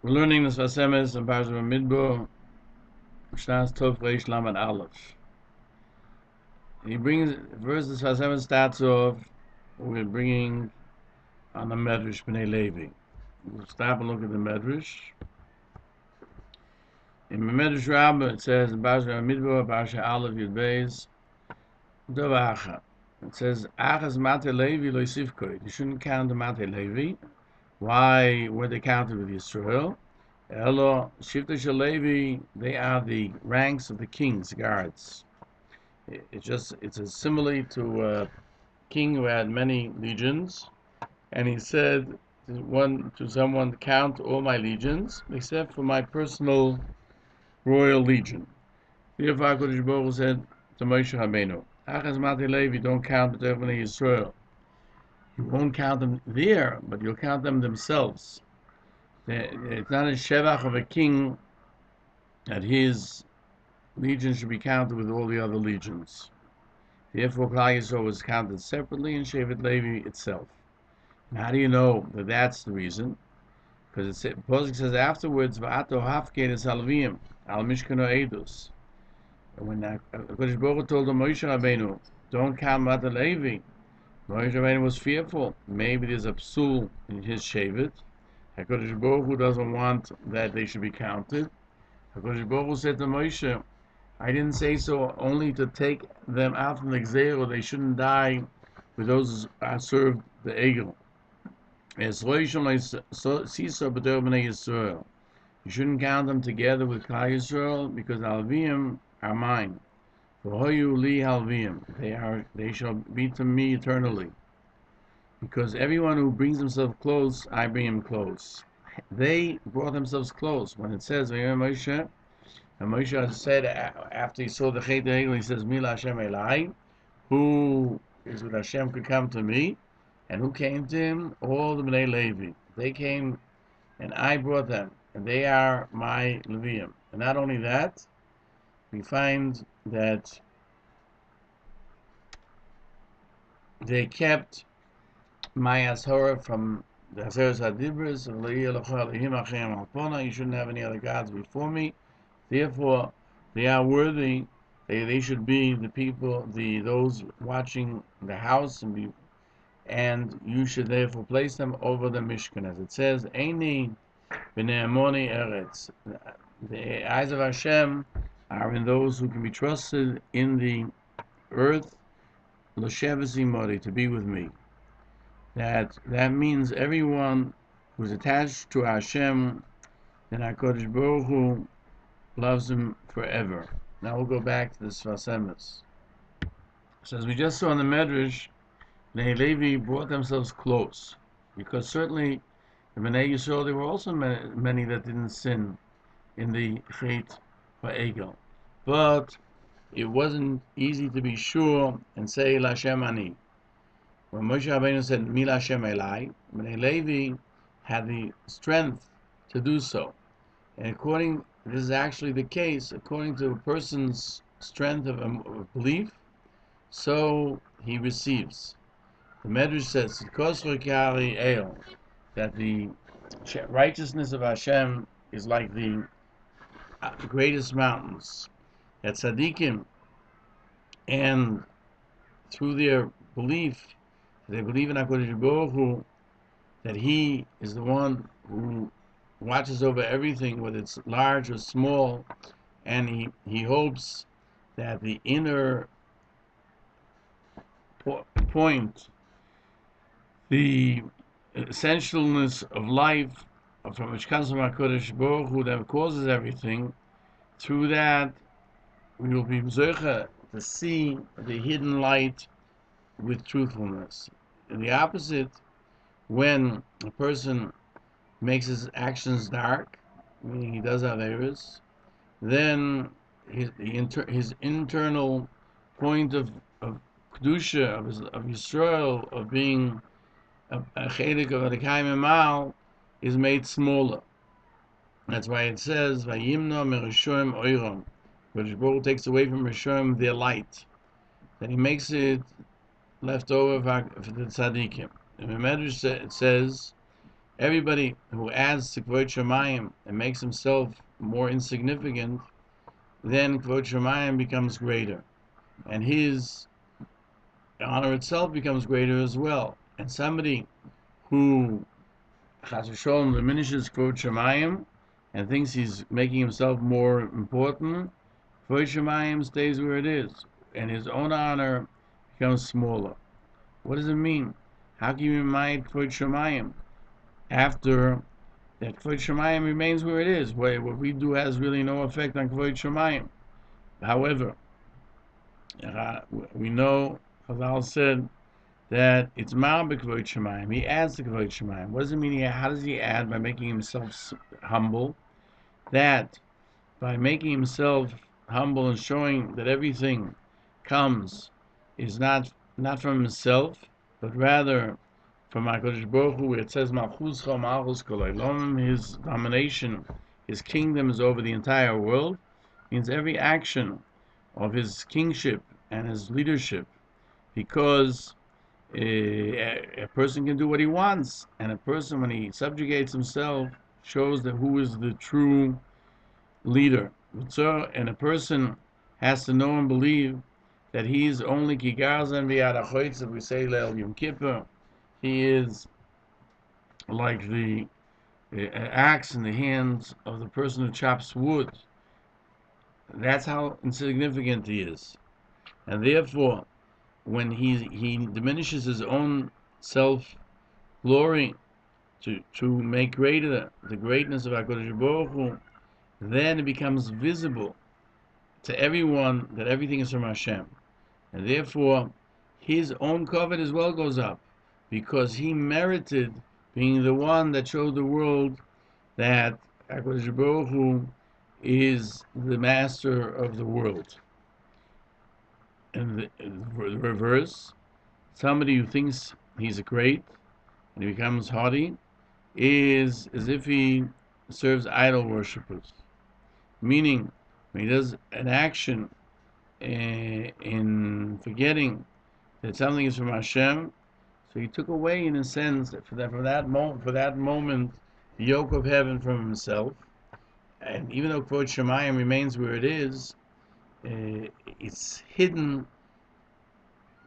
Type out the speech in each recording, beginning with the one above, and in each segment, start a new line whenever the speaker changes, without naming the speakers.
We're learning the Sfas Emes in Parsha Bamidbar, Shnas Tov Reish Lamed Aleph. He brings first the Sfas Emes starts off with bringing on the Medrash Bnei Levi. We'll stop and look at the Medrash. In the Medrash Rebbe it says in Parsha Bamidbar, Parsha Aleph Yud Beis, Dov Acha. It says Achas Mate Levi Lo Yisivkoi. You shouldn't count the Mate Levi. Why were they counted with Yisrael? Elo, Shifta Shalevi, they are the ranks of the king's guards. It's a simile to a king who had many legions, and he said to someone, count all my legions, except for my personal royal legion. Therefore, HaKadosh Baruch Hu said to Moshe Rabbeinu, Achaz Mati Levi, don't count the Bnei Yisrael. You won't count them there, but you'll count them themselves. It's not a shevach of a king that his legion should be counted with all the other legions. Therefore, Klal Yisrael was counted separately in Shevet Levi itself. And how do you know that that's the reason? Because the Pasuk says afterwards, "Va'ato hafked es halvim al mishkano edus." When HaKadosh Baruch Hu told Moshe Rabbeinu, "Don't count Mata Levi," Moshe Rabbeinu was fearful. Maybe there's a psul in his Shevet. HaKadosh Baruch Hu doesn't want that they should be counted. HaKadosh Baruch Hu said to Moshe, I didn't say so only to take them out from the Gzeiro. They shouldn't die with those who served the Egel. You shouldn't count them together with Klal Yisrael because Alvim are mine. They shall be to me eternally. Because everyone who brings himself close, I bring him close. They brought themselves close. When it says, Moshe, and Moshe said after he saw the Chet Egel, he says, Mila Hashem Elai, who is with Hashem could come to me, and who came to him? All the Bnei Levi. They came, and I brought them, and they are my Leviim. And not only that, we find that they kept my Hatorah from the Hatorah Hadibris of you shouldn't have any other gods before me. Therefore, they are worthy. They should be the people, those watching the house, and you should therefore place them over the Mishkan, as it says, Eini b'ne'amoni eretz. The eyes of Hashem are in those who can be trusted in the earth, l'sheves imori, to be with me. That means everyone who's attached to Hashem, then HaKadosh Baruch Hu loves him forever. Now we'll go back to the Sfas Emes. So as we just saw in the Medrash, Bnei Levi brought themselves close, because certainly the Bnei Yisrael, there were also many that didn't sin in the Chet Egel, but it wasn't easy to be sure and say L'Hashem Ani. When Moshe Rabbeinu said Mila Hashem Elai, Bnei Levi had the strength to do so, and this is actually the case, according to a person's strength of belief, so he receives. The Medrash says that the righteousness of Hashem is like the greatest mountains. That tzaddikim, and through their belief, they believe in HaKadosh Baruch Hu, that He is the one who watches over everything, whether it's large or small, and he hopes that the inner point, the essentialness of life, from which comes from HaKadosh Baruch Hu, that causes everything, through that we will be zoche to see the hidden light with truthfulness. And the opposite, when a person makes his actions dark, meaning he does errors, then his internal point of kedusha, of Yisrael, of being a chelik of the Emal, is made smaller. That's why it says, "Vayimna merushoim oiram." Kadosh Baruch Hu takes away from Rishoim their light, then He makes it left over for the tzaddikim. In the Medrash it says Everybody who adds to Kvod Shemayim and makes himself more insignificant, then Kvod Shemayim becomes greater, and his honor itself becomes greater as well. And somebody who Chas v'sholom diminishes Kvod Shemayim and thinks he's making himself more important, Kvod Shemayim stays where it is, and his own honor becomes smaller. What does it mean? How can you remind Kvod Shemayim after that Kvod Shemayim remains where it is? What we do has really no effect on Kvod Shemayim. However, we know Chazal said that it's Ma'al b'Kvod Shemayim. He adds to Kvod Shemayim. What does it mean? How does he add? By making himself humble. That by making himself humble and showing that everything comes is not from himself, but rather from HaKadosh Baruch Hu, where it says Malchuscha Malchus Kol Olam, his domination, his kingdom is over the entire world, means every action of his kingship and his leadership, because a person can do what he wants, and a person, when he subjugates himself, shows that who is the true leader. So, and a person has to know and believe that he is only kigarzan v'yad that we say Leil Yom Kippur. He is like the axe in the hands of the person who chops wood. That's how insignificant he is, and therefore, when he diminishes his own self glory to make greater the greatness of HaKadosh Baruch Hu, then it becomes visible to everyone that everything is from Hashem. And therefore, his own covet as well goes up, because he merited being the one that showed the world that HaKadosh Baruch Hu is the master of the world. And the reverse, somebody who thinks he's great and he becomes haughty is as if he serves idol worshippers. Meaning, when he does an action in forgetting that something is from Hashem, so he took away, in a sense, that for that moment, the yoke of heaven from himself. And even though Kvod Shemayim remains where it is, it's hidden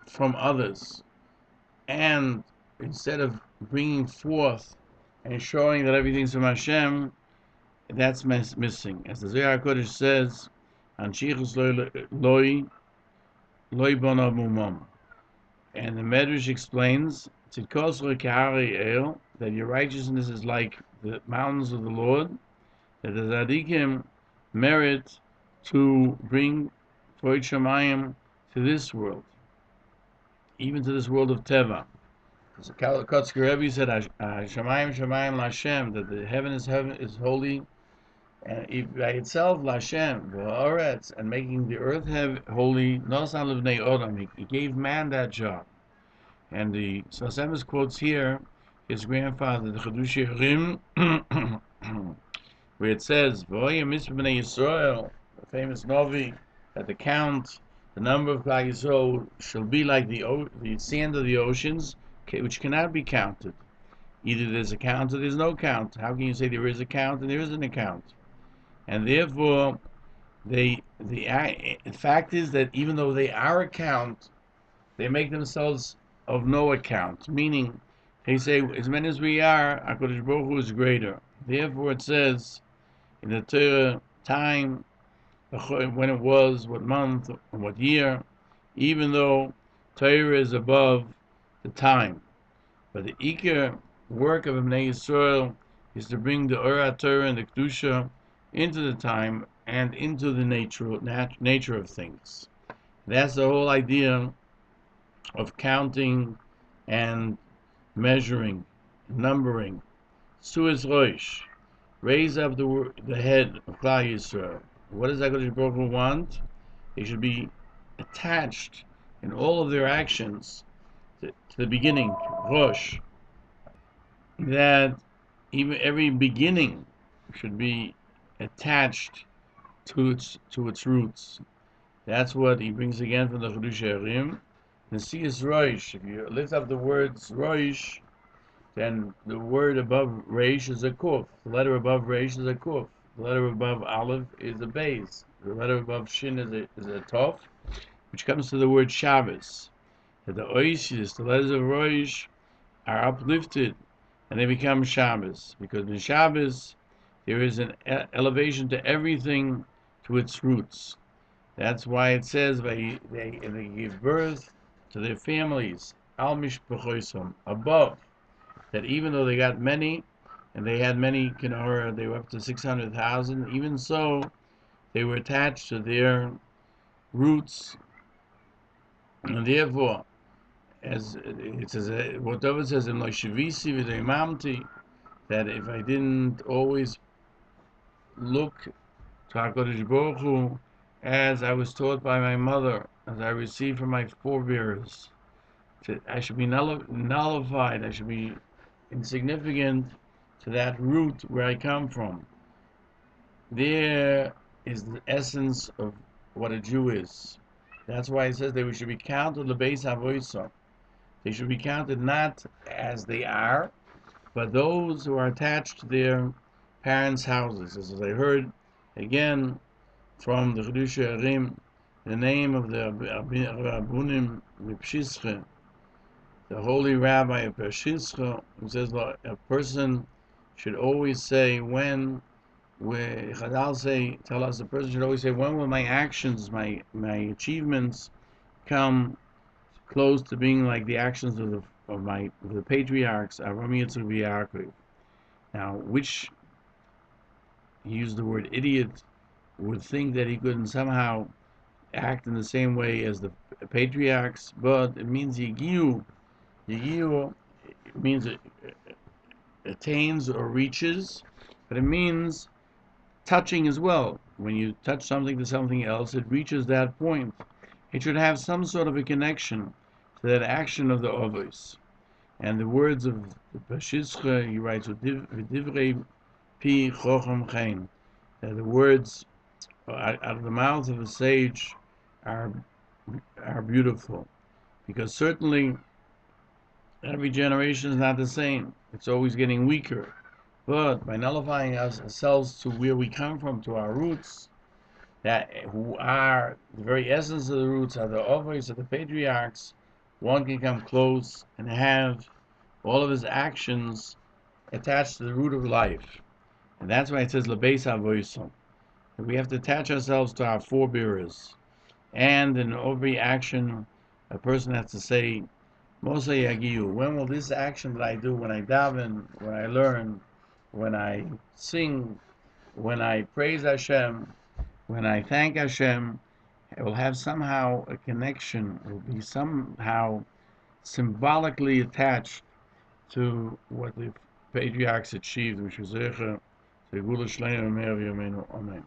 from others. And instead of bringing forth and showing that everything's from Hashem, that's missing. As the Zohar HaKodesh says, Anshichus loi bona mumam. And the Medrash explains that your righteousness is like the mountains of the Lord, that the Tzaddikim merit to bring Kvod Shemayim to this world, even to this world of Teva. So Kotzker Rebbe said, Shemayim Shemayim Lashem, that the heaven is holy, and by itself Lashem, V'Oretz, and making the earth holy, Nosan Levnei Odom. He gave man that job. And the Sfas Emes quotes here his grandfather, the Chidushei Rim, where it says, V'Oyem Mitzvah B'nei Yisrael, the famous Novi, that the number of Klal Yisrael shall be like the sand of the oceans, which cannot be counted. Either there's a count or there's no count. How can you say there is a count and there isn't a count? And therefore, the fact is that even though they are a count, they make themselves of no account. Meaning, they say, as many as we are, HaKadosh Baruch Hu is greater. Therefore, it says in the Torah time, when it was, what month, and what year, even though Torah is above the time. But the Iker work of Bnei Yisrael is to bring the Torah and the Kedusha into the time and into the nature of things. That's the whole idea of counting and measuring, numbering. Suez Roish, raise up the head of Klal Yisrael. What does HaKadosh Baruch Hu want? They should be attached in all of their actions to the beginning, Rosh. That even every beginning should be attached to its roots. That's what he brings again from the Chidushei Rim. Nesias Roish. If you lift up the words Roish, then the word above Reish is a Kuf. The letter above Reish is a Kuf. The letter above Aleph is a Beis. The letter above Shin is a Tov, which comes to the word Shabbos. That the Oishis, the letters of Roish, are uplifted and they become Shabbos. Because in Shabbos, there is an elevation to everything to its roots. That's why it says they give birth to their families, al mishpachosom, above. That even though they got many, and they had many Kenorah, they were up to 600,000, even so, they were attached to their roots, and therefore, as it says, what David says in Loshivisi v'Imamti, that if I didn't always look to HaKadosh Baruch Hu, as I was taught by my mother, as I received from my forebears, I should be nullified, I should be insignificant to that root where I come from. There is the essence of what a Jew is. That's why it says they should be counted lebeis avoisa. They should be counted not as they are, but those who are attached to their parents' houses. As I heard again from the Chiddushei Arim, the name of the Rabbunim Pshischa, the holy rabbi of Pshischa, who says a person should always say tell us, the person should always say, when will my actions, my achievements come close to being like the actions of the patriarchs, Avraham, Yitzchak, Yaakov. Now, which, he used the word idiot, would think that he couldn't somehow act in the same way as the patriarchs, but it means Yigiu. Yigiu means it attains or reaches, but it means touching as well. When you touch something to something else, it reaches that point. It should have some sort of a connection to that action of the Avos. And the words of the Pashizcha, he writes, "V'divrei pi chocham chaim," that the words out of the mouth of a sage are beautiful, because certainly every generation is not the same. It's always getting weaker. But by nullifying ourselves to where we come from, to our roots, that who are the very essence of the roots, are the Avos of the patriarchs, one can come close and have all of his actions attached to the root of life. And that's why it says lebeis avosim. We have to attach ourselves to our forebearers. And in every action, a person has to say, Mosa Yagiu, when will this action that I do, when I daven, when I learn, when I sing, when I praise Hashem, when I thank Hashem, it will have somehow a connection, it will be somehow symbolically attached to what the patriarchs achieved, which was Zecher, Segula Shleim Amen.